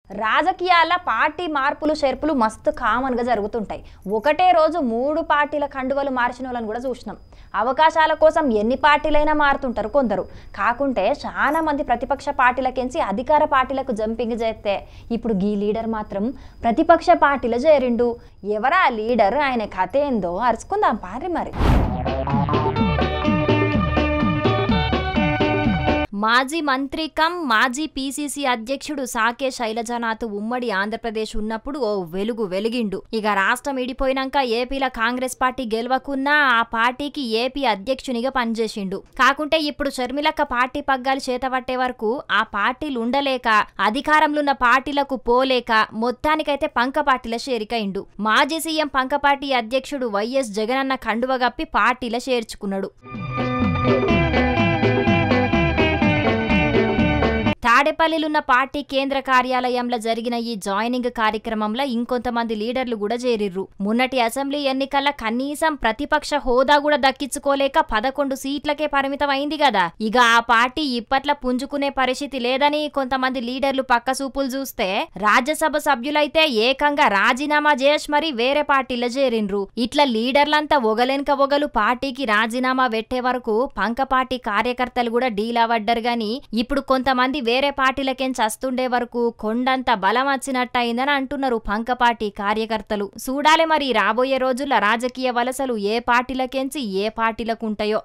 రాజకీయాల పార్టీ మార్పులు చేర్పులు మస్తు కామన్గా జరుగుతుంటాయి. ఒకటే రోజు 3 పార్టీల కండువలు మార్చిన వాళ్ళని కూడా చూసినాం. అవకాశాల కోసం ఎన్ని పార్టీలైనా మారుతుంటారు కొందరు. కాకుంటే చాలా మంది ప్రతిపక్ష పార్టీలకెంచి అధికార పార్టీలకు జంపింగ్ చేస్తే ఇప్పుడు ఈ లీడర్ మాత్రం ప్రతిపక్ష పార్టీలో చేరిండు. ఎవరా లీడర్, ఆయన కథ ఏందో అరుచుకుందాం పారి మరి. మాజీ మంత్రి కమ్ మాజీ పీసీసీ అధ్యక్షుడు సాకే శైలజనాథ్ ఉమ్మడి ఆంధ్రప్రదేశ్ ఉన్నప్పుడు ఓ వెలుగు వెలిగిండు. ఇక రాష్ట్రం ఇడిపోయినాక ఏపీలో కాంగ్రెస్ పార్టీ గెలవకున్నా ఆ పార్టీకి ఏపీ అధ్యక్షునిగా పనిచేసిండు. కాకుంటే ఇప్పుడు షర్మిలక్క పార్టీ పగ్గాలు చేతబట్టే వరకు ఆ పార్టీలు ఉండలేక అధికారంలో ఉన్న పార్టీలకు పోలేక మొత్తానికైతే పంక పార్టీల చేరికైండు. మాజీ సీఎం పంక పార్టీ అధ్యక్షుడు వైఎస్ జగనన్న కండువగప్పి పార్టీల చేర్చుకున్నాడు. తాడేపల్లిలున్న పార్టీ కేంద్ర కార్యాలయంలో జరిగిన ఈ జాయినింగ్ కార్యక్రమంలో ఇంకొంతమంది లీడర్లు కూడా చేరిర్రు. మొన్నటి అసెంబ్లీ ఎన్నికల్లో కనీసం ప్రతిపక్ష హోదా కూడా దక్కించుకోలేక 11 సీట్లకే పరిమితం అయింది కదా. ఇక ఆ పార్టీ ఇప్పట్ల పుంజుకునే పరిస్థితి లేదని కొంతమంది లీడర్లు పక్కసూపులు చూస్తే, రాజ్యసభ సభ్యులైతే ఏకంగా రాజీనామా చేసి మరి వేరే పార్టీలో చేరిండ్రు. ఇట్లా లీడర్లంతా ఒగలెనక ఒగలు పార్టీకి రాజీనామా పెట్టే వరకు పంక పార్టీ కార్యకర్తలు కూడా డీలా పడ్డారు. గాని ఇప్పుడు కొంతమంది వేరే పార్టీలకెంచి వస్తుండే వరకు కొండంత బలం వచ్చినట్టయిందని అంటున్నారు పంక పార్టీ కార్యకర్తలు. చూడాలి మరి రాబోయే రోజుల్లో రాజకీయ వలసలు ఏ పార్టీలకెంచి ఏ పార్టీలకు ఉంటాయో.